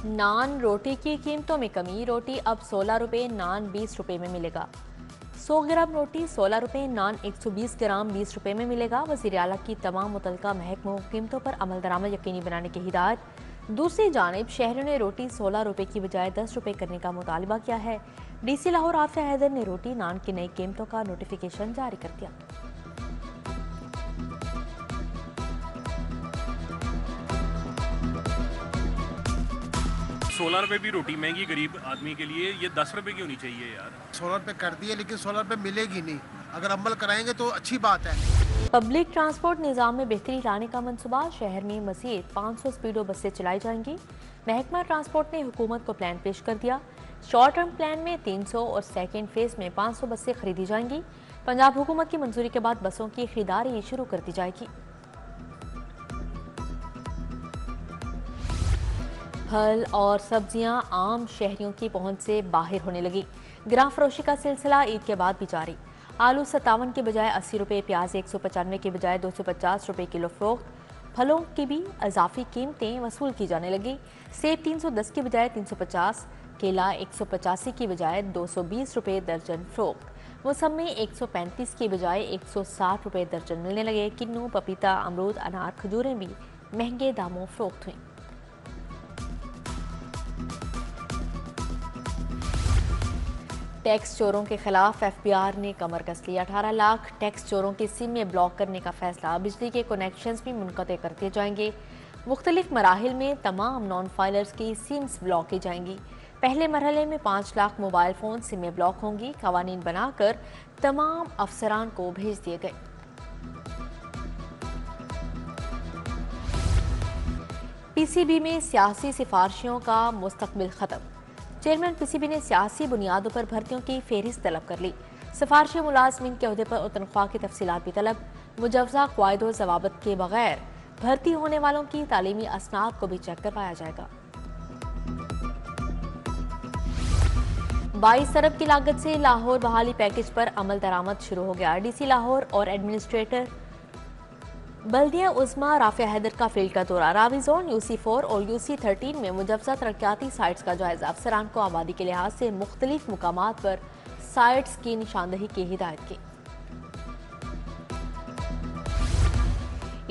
नान रोटी की कीमतों में कमी। रोटी अब 16 रुपये, नान 20 रुपये में मिलेगा। 100 ग्राम रोटी 16 रुपये, नान 120 ग्राम 20 रुपये में मिलेगा। वज़ीर आला की तमाम मुतल्लिका महकमों कीमतों पर अमल दरामद यकीनी बनाने की हिदायत। दूसरी जानिब शहरों ने रोटी 16 रुपये की बजाय 10 रुपये करने का मुतालबा किया है। DC लाहौर आफिया हैदर ने रोटी नान की नई कीमतों का नोटिफिकेशन जारी कर दिया। 16 रुपए भी रोटी महंगी गरीब आदमी के लिए, ये 10 रुपए की होनी चाहिए यार। 16 रुपये कर दिए लेकिन 16 रुपये मिलेगी नहीं। अगर अमल कराएंगे तो अच्छी बात है। पब्लिक ट्रांसपोर्ट निज़ाम में बेहतरी लाने का मनसूबा। शहर में मज़ीद 500 स्पीडो बसें चलाई जाएंगी। महकमा ट्रांसपोर्ट ने हुकूमत को प्लान पेश कर दिया। शॉर्ट टर्म प्लान में 300 और सेकेंड फेज में 500 बसें खरीदी जाएंगी। पंजाब हुकूमत की मंजूरी के बाद बसों की खरीदारी शुरू कर दी जाएगी। फल और सब्जियां आम शहरियों की पहुंच से बाहर होने लगी। गिरां फरोशी का सिलसिला ईद के बाद भी जारी। आलू 57 के बजाय 80 रुपये, प्याज 195 के बजाय 250 रुपये किलो फरोख्त। फलों की भी इजाफी कीमतें वसूल की जाने लगी। सेब 310 के बजाय 350, केला 185 की बजाय 220 रुपये दर्जन फरोख्त। मौसमी 135 की बजाय 160 रुपये दर्जन मिलने लगे। किन्नू, पपीता, अमरूद, अनार, खजूरें भी महंगे दामों फरोख्त हुई। टैक्स चोरों के खिलाफ FBR ने कमर कस ली। 18 लाख टैक्स चोरों की सिम में ब्लॉक करने का फैसला। बिजली के कनेक्शंस भी मुनक़ते कर दिए जाएंगे। मुख्तलिफ मराहिल में तमाम नॉन फाइलर्स की सिम्स ब्लॉक की जाएंगी। पहले मरहले में 5 लाख मोबाइल फ़ोन सिमें ब्लॉक होंगी। कवानीन बनाकर तमाम अफसरान को भेज दिए गए। PCB में सियासी सिफारिशों का मुस्तकबिल ख़त्म। चेयरमैन PCB ने सियासी बुनियादों पर भर्तियों की फेहरिस्त तलब कर ली। सिफारशी मुलाजमीन के अहदे पर तनख्वाह की तफसीलात भी तलब। मुजवजा क़वायद व ज़वाबित के बगैर भर्ती होने वालों की तालीमी असनाद को भी चेक करवाया जाएगा। 22 अरब की लागत से लाहौर बहाली पैकेज पर अमल दरामद शुरू हो गया। DC लाहौर और एडमिनिस्ट्रेटर बल्दिया उस्मा राफिया हैदर का फील्ड का दौरा। रावी जोन UC4 और UC13 में मुजवजा तरक्याती साइट्स का जायजा। अफसरान को आबादी के लिहाज से मुख्तलिफ मुकामात पर साइट्स की निशानदही की हिदायत की।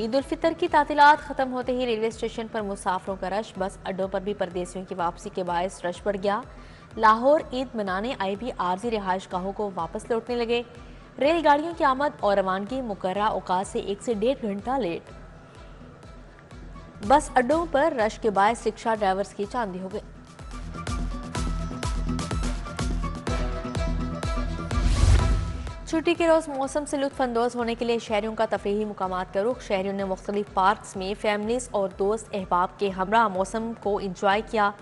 ईद उल फितर की तातीलात खत्म होते ही रेलवे स्टेशन पर मुसाफरों का रश। बस अड्डों पर भी परदेसियों की वापसी के बायस रश बढ़ गया। लाहौर ईद मनाने आए भी आर्जी रिहाइश गाहों को वापस लौटने लगे। रेलगाड़ियों की आमद और रवानगी मुकर्ररा औकात से 1 से 1.5 घंटा लेट। बस अड्डों पर रश के बायस रिक्शा ड्राइवर्स की चांदी हो गई। छुट्टी के रोज मौसम से लुत्फानंदोज होने के लिए शहरियों का तफरीही मुकामात का रुख। शहरियों ने मुख्तलिफ पार्क्स में फैमिलीज और दोस्त अहबाब के हमरा मौसम को इंजॉय किया।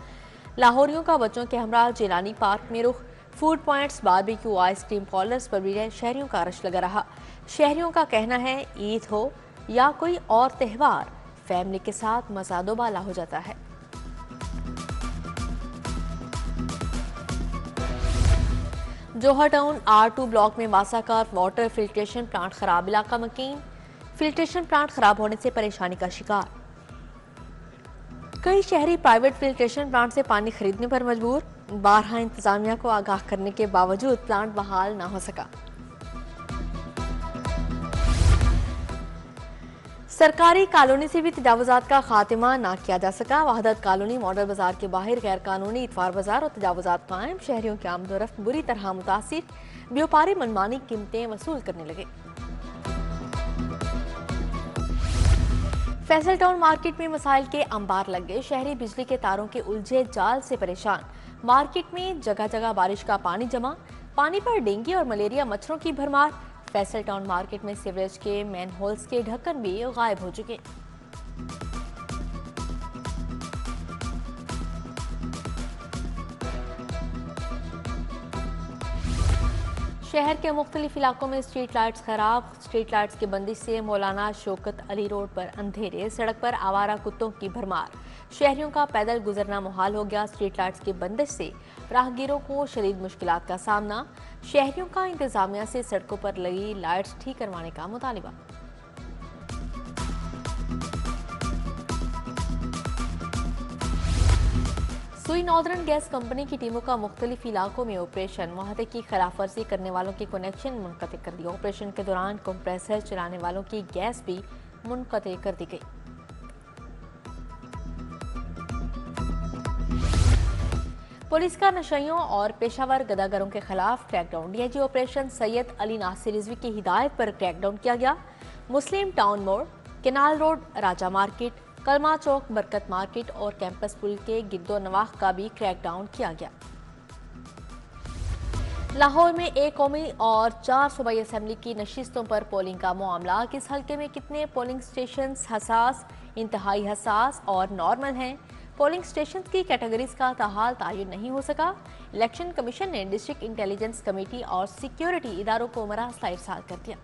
लाहौरियों का बच्चों के हमरा जिलानी पार्क में रुख। Food points, barbecue, ice cream parlours पर भी शहरियों का रश लगा रहा। शहरियों का कहना है ईद हो या कोई और त्यौहार, फैमिली के साथ मज़ा दोबाला हो जाता है। जोहर टाउन R2 ब्लॉक में मासाकार वाटर फिल्ट्रेशन प्लांट खराब। इलाका मकीन। फिल्ट्रेशन प्लांट खराब होने से परेशानी का शिकार। कई शहरी प्राइवेट फिल्ट्रेशन प्लांट से पानी खरीदने पर मजबूर। बारहा इंतजामिया को आगाह करने के बावजूद प्लांट बहाल न हो सका। सरकारी कॉलोनी से भी तजावुजात का खात्मा ना किया जा सका। वहदत कॉलोनी मॉडल बाजार के बाहर गैर कानूनी इतवार बाजार और तजावुजात कायम। शहरियों की आमदोरफ्त बुरी तरह मुतासिर। व्यापारी मनमानी कीमतें वसूल करने लगे। फैसल टाउन मार्केट में मसाइल के अंबार लग गए। शहरी बिजली के तारों के उलझे जाल से परेशान। मार्केट में जगह जगह बारिश का पानी जमा। पानी पर डेंगू और मलेरिया मच्छरों की भरमार। फैसल टाउन मार्केट में सीवरेज के मैन होल्स के ढक्कन भी गायब हो चुके। शहर के मुख्तलिफ इलाकों में स्ट्रीट लाइट्स खराब। स्ट्रीट लाइट्स की बंदिश से मौलाना शौकत अली रोड पर अंधेरे। सड़क पर आवारा कुत्तों की भरमार। शहरियों का पैदल गुजरना मुहाल हो गया। स्ट्रीट लाइट्स की बंदिश से राहगीरों को शदीद मुश्किलात का सामना। शहरियों का इंतजामिया से सड़कों पर लगी लाइट्स ठीक करवाने का मुतालिबा। सुई नॉर्दर्न गैस कंपनी की टीमों का मुख्तलिफ इलाकों में ऑपरेशन, मुआहदे की खिलाफवर्जी करने वालों के कनेक्शन मुनक़ते कर दिए। ऑपरेशन के दौरान कंप्रेसर चलाने वालों की गैस भी मुनक़ते कर दी गई। पुलिस का नशइयों और पेशावर गदागरों के खिलाफ crackdown. DIG operation Syed Ali Nasir Rizvi की हिदायत पर क्रैकडाउन किया गया। मुस्लिम टाउन मोड़, canal road, Raja market, Kalma Chowk, बरकत मार्केट और कैंपस पुल के गिद्दो नवाख का भी क्रैकडाउन किया गया। लाहौर में एक कौमी और 4 सूबाई असेंबली की नशिस्तों पर पोलिंग का मामला। किस हल्के में कितने पोलिंग स्टेशन हसास, इंतहाई हसास और नॉर्मल हैं? पोलिंग स्टेशन की कैटेगरीज का ताहाल तायुन नहीं हो सका। इलेक्शन कमीशन ने डिस्ट्रिक्ट इंटेलिजेंस कमेटी और सिक्योरिटी इदारों को मरासला इरसाल कर दिया।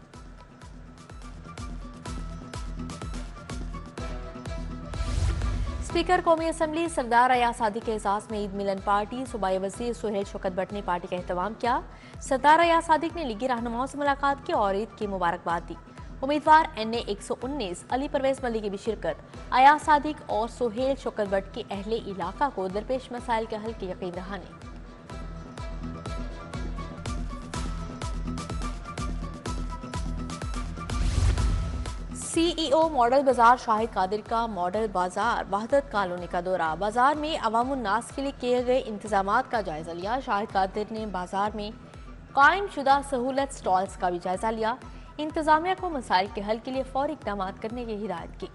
स्पीकर कौमी असम्बली सरदार अयाज सादिक के एजाज में ईद मिलन पार्टी, सूबाई वजीर सुहेल शौकत भट्ट ने पार्टी का एहतमाम किया। सरदार अयाज सादिक ने लीगी रहनुमाओं से मुलाकात की और ईद की मुबारकबाद दी। उम्मीदवार NA 119 अली परवेज मलिक की भी शिरकत। अयाज सादिक और सुहेल शौकत भट्ट के अहले इलाका को दरपेश मसाइल के हल की यकीन दहानी। CEO मॉडल बाजार शाहिद कादिर का मॉडल बाजार वहदत कॉलोनी का दौरा। बाजार में अवामुन नास के लिए किए गए इंतजामात का जायजा लिया। शाहिद कादिर ने बाजार में कायम शुदा सहूलत स्टॉल्स का भी जायजा लिया। इंतजामिया को मसाइल के हल के लिए फौरी इक़दाम करने की हिदायत की।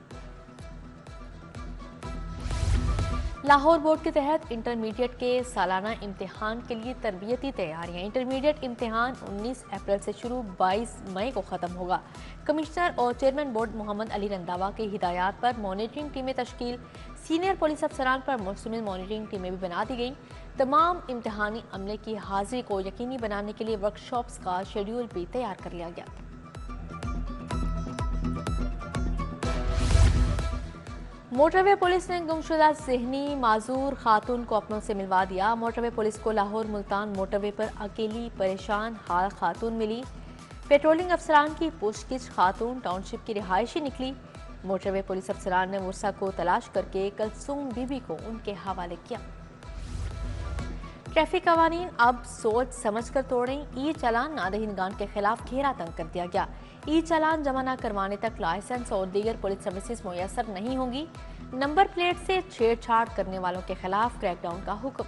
लाहौर बोर्ड के तहत इंटरमीडिएट के सालाना इम्तिहान के लिए तरबियती तैयारियां। इंटरमीडिएट इम्तिहान 19 अप्रैल से शुरू 22 मई को ख़त्म होगा। कमिश्नर और चेयरमैन बोर्ड मोहम्मद अली रंधावा की हिदायत पर मॉनिटरिंग टीमें तश्कील। सीनियर पुलिस अफसरान पर मुश्तमिल मॉनिटरिंग टीमें भी बना दी गई। तमाम इम्तिहानी अमले की हाजिरी को यकीनी बनाने के लिए वर्कशॉप्स का शेड्यूल भी तैयार कर लिया गया। मोटरवे पुलिस ने गुमशुदा ज़हनी माजूर खातून को अपनों से मिलवा दिया। मोटरवे पुलिस को लाहौर मुल्तान मोटरवे पर अकेली परेशान हाल खातून मिली। पेट्रोलिंग अफसरान की पूछगिछ खातून टाउनशिप की रिहायशी निकली। मोटरवे पुलिस अफसरान ने मुर्सा को तलाश करके कलसूम बीबी को उनके हवाले किया। ट्रैफिक कवानीन अब सोच समझ कर तोड़ें। ई चालान नादहिंदगान के खिलाफ घेरा तंग कर दिया गया। ई चालान जमा न करवाने तक लाइसेंस और दीगर पुलिस सर्विसेज मुयसर नहीं होंगी। नंबर प्लेट से छेड़छाड़ करने वालों के खिलाफ क्रैकडाउन का हुक्म।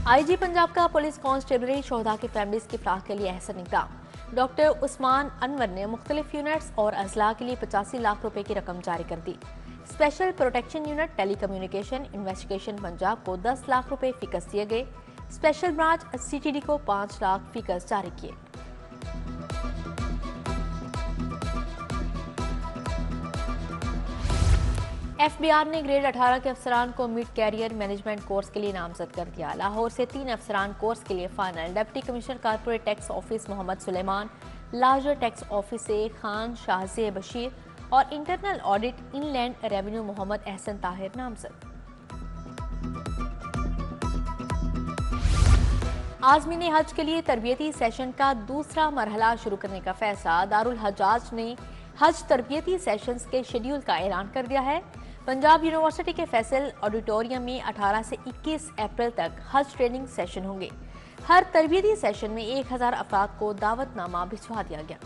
IG पंजाब का पुलिस कांस्टेबलरी शोहदा की फैमिलीज की फलाह के लिए अहसन इक़दाम। डॉक्टर उस्मान अनवर ने मुख्तलिफ यूनिट्स और अजला के लिए 85 लाख रुपए की रकम जारी कर दी। Special protection unit telecommunication investigation Punjab को 10 लाख रुपए फिकस दिए गए। स्पेशल ब्रांच CTD को 5 लाख फिकस जारी किए। FBR ने ग्रेड 18 के अफसरान को मिड कैरियर मैनेजमेंट कोर्स के लिए नामजद कर दिया। लाहौर से 3 अफसरान कोर्स के लिए final. Deputy commissioner corporate tax office Mohammad Suleman, larger tax office से खान शाहजे बशीर और internal audit inland revenue Mohammad Ahsan Tahir नामजद। आज़मीन हज के लिए तरबियती सेशन का दूसरा मरहला शुरू करने का फैसला। दारुल हज्जाज ने हज तरबियती सेशंस के शेड्यूल का ऐलान कर दिया है। पंजाब यूनिवर्सिटी के फैसल ऑडिटोरियम में 18 से 21 अप्रैल तक हज ट्रेनिंग सेशन होंगे। हर तरबियती सेशन में 1000 अफराद को दावतनामा भिजवा दिया गया।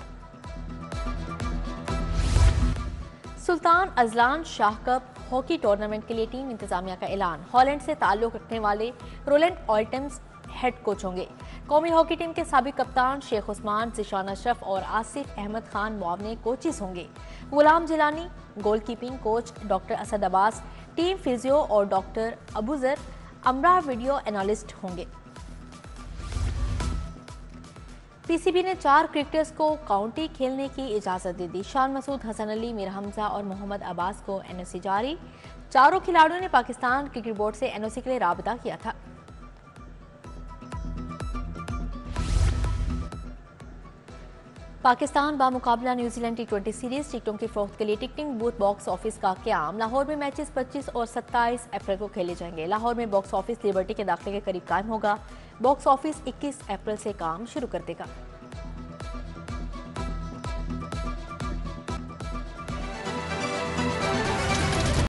Sultan Azlan Shah cup hockey tournament के लिए टीम इंतजामिया का ऐलान। हॉलैंड से ताल्लुक रखने वाले रोलेंड ऑल्टम्स हेड कोच होंगे। कौमी हॉकी टीम के साबिक कप्तान शेख उस्मान, जिशान अशरफ और आसिफ अहमद खान मुआवने कोचेस होंगे। Ghulam Jilani goalkeeping coach, doctor Asad Abbas team physio और doctor Abuzar Amra video analyst होंगे। PCB ने 4 क्रिकेटर्स को काउंटी खेलने की इजाजत दे दी। शान मसूद, हसन अली, मीर हमजा और मोहम्मद अब्बास को NOC जारी। चारों खिलाड़ियों ने पाकिस्तान क्रिकेट बोर्ड से NOC के लिए राबता किया था। पाकिस्तान बामुकाबला न्यूजीलैंड T20 सीरीज। टिकटों की फरोख्त के लिए टिकटिंग बूथ बॉक्स ऑफिस का क़याम। लाहौर में मैचेस 25 और 27 अप्रैल को खेले जाएंगे। लाहौर में बॉक्स ऑफिस लिबर्टी के दाखिले के करीब कायम होगा। बॉक्स ऑफिस 21 अप्रैल से काम शुरू कर देगा।